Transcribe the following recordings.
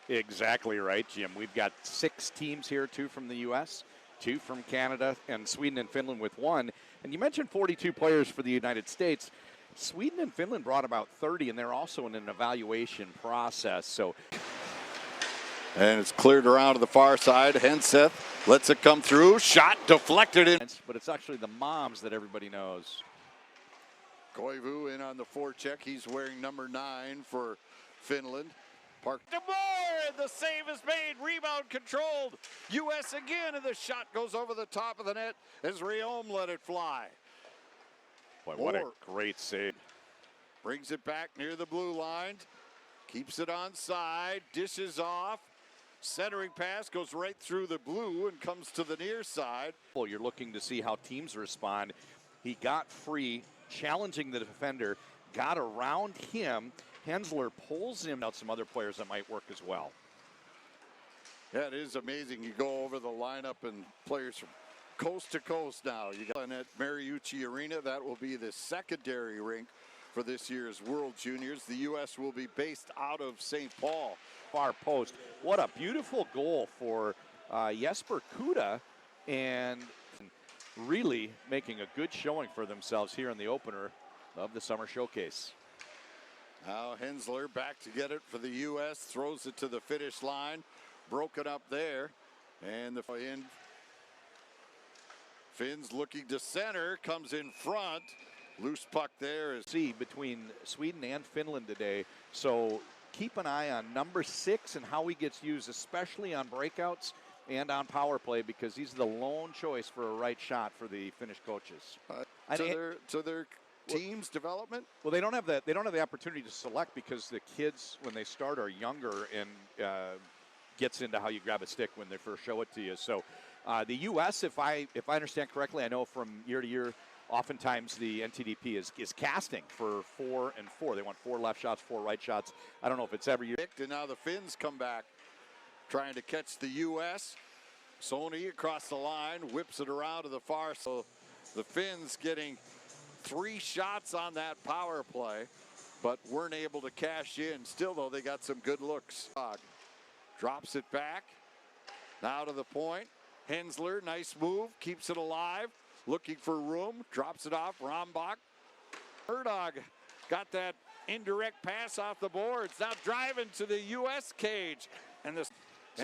Exactly right, Jim. We've got 6 teams here, 2 from the U.S., 2 from Canada, and Sweden and Finland with 1. And you mentioned 42 players for the United States. Sweden and Finland brought about 30, and they're also in an evaluation process. So, and it's cleared around to the far side. Henseth lets it come through. Shot deflected in. but it's actually the moms that everybody knows. Koivu in on the forecheck. He's wearing number 9 for Finland. Park to Moore, and the save is made. Rebound controlled. U.S. again, and the shot goes over the top of the net as Riom let it fly. Boy, what a great save. Brings it back near the blue line. Keeps it on side. Dishes off. Centering pass goes right through the blue and comes to the near side. Well, you're looking to see how teams respond. He got free, challenging the defender, got around him. Hensler pulls him out. Some other players that might work as well. Yeah, it is amazing. You go over the lineup and players from coast to coast now. You got at Mariucci Arena. That will be the secondary rink for this year's World Juniors. The U.S. will be based out of St. Paul. Far post. What a beautiful goal for Jesper Kuda, and really making a good showing for themselves here in the opener of the Summer Showcase. Now Hensler back to get it for the U.S. Throws it to the finish line. Broken up there. And the in. Finns looking to center. Comes in front. Loose puck there. See between Sweden and Finland today. So keep an eye on number 6 and how he gets used, especially on breakouts and on power play, because he's the lone choice for a right shot for the Finnish coaches. To their team's development? Well, they don't have the opportunity to select, because the kids when they start are younger, and gets into how you grab a stick when they first show it to you. So the U.S., if I understand correctly, I know from year to year, oftentimes the NTDP is casting for 4 and 4. They want 4 left shots, 4 right shots. I don't know if it's every year. And now the Finns come back trying to catch the U.S. Sony across the line, whips it around to the far. So the Finns getting 3 shots on that power play, but weren't able to cash in. Still, though, they got some good looks. Drops it back. Now to the point. Hensler, nice move, keeps it alive. Looking for room, drops it off. Rombach. Murdoch got that indirect pass off the boards. Now driving to the U.S. cage. And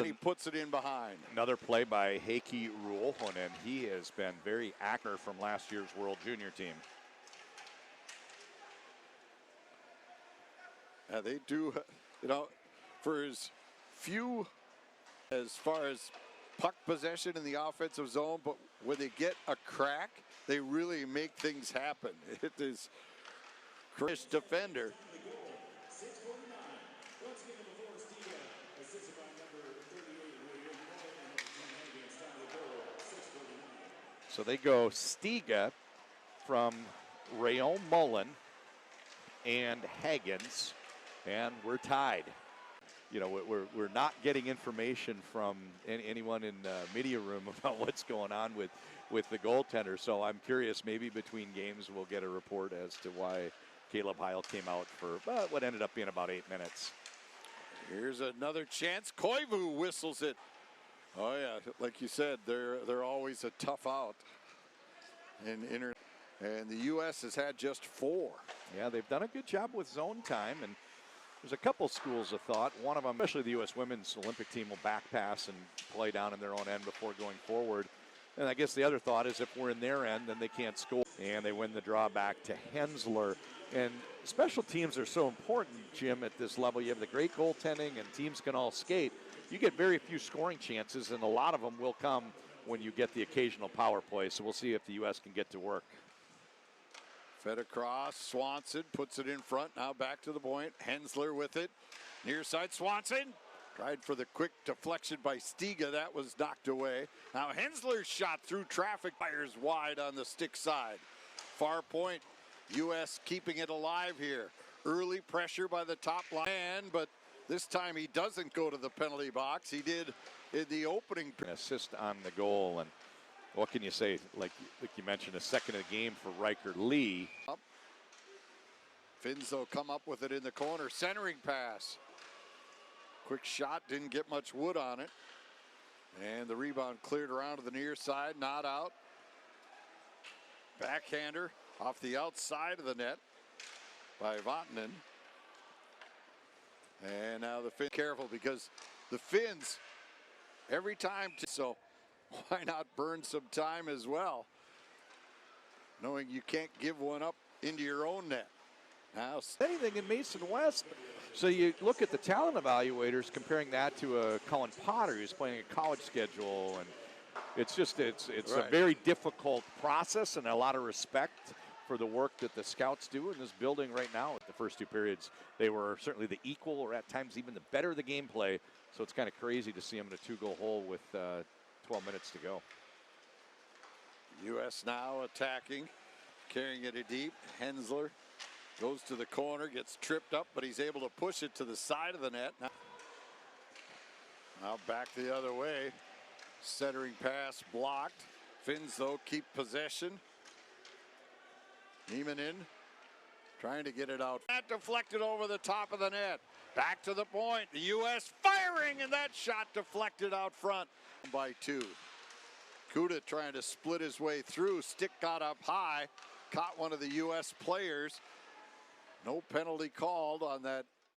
he puts it in behind. Another play by Heikki Ruohonen. He has been very active from last year's World Junior team. Yeah, they do, for as few as far as puck possession in the offensive zone, but when they get a crack, they really make things happen. It is Chris defender. So they go Stiga from Rayon Mullen and Hagens, and we're tied. We're not getting information from anyone in the media room about what's going on with the goaltender. So I'm curious, maybe between games we'll get a report as to why Caleb Heil came out for what ended up being about 8 minutes. Here's another chance. Koivu whistles it. Oh yeah, like you said, they're always a tough out. And the U.S. has had just 4. Yeah, they've done a good job with zone time, and there's a couple schools of thought. One of them, especially the U.S. women's Olympic team, will back pass and play down in their own end before going forward. And I guess the other thought is if we're in their end, then they can't score. And they win the draw back to Hensler. And special teams are so important, Jim, at this level. You have the great goaltending and teams can all skate. You get very few scoring chances, and a lot of them will come when you get the occasional power play. So we'll see if the U.S. can get to work. Fed across, Swanson puts it in front, now back to the point. Hensler with it, near side Swanson. Tried for the quick deflection by Stiga, that was knocked away. Now Hensler's shot through traffic, fires wide on the stick side. Far point, U.S. keeping it alive here. Early pressure by the top line, but this time he doesn't go to the penalty box. He did in the opening. Assist on the goal, and what can you say? Like you mentioned, a second of the game for Riker Lee. Finns though come up with it in the corner. Centering pass. Quick shot, didn't get much wood on it. And the rebound cleared around to the near side, not out. Backhander off the outside of the net by Vatanen. And now the Finns careful because the Finns every time, so why not burn some time as well? Knowing you can't give one up into your own net. Now Anything in Mason West. So you look at the talent evaluators comparing that to Colin Potter, who's playing a college schedule, and it's Right. a very difficult process, and a lot of respect for the work that the scouts do in this building right now. At the first two periods, they were certainly the equal, or at times even the better of the gameplay. So it's kind of crazy to see them in a 2-goal hole with 12 minutes to go. U.S. now attacking, carrying it deep. Hensler goes to the corner, gets tripped up, but he's able to push it to the side of the net. Now back the other way. Centering pass blocked. Finns, though, keep possession. Neiman in, trying to get it out. That deflected over the top of the net. Back to the point. The U.S. firing, and that shot deflected out front by 2. Kuda trying to split his way through. Stick got up high. Caught one of the U.S. players. No penalty called on that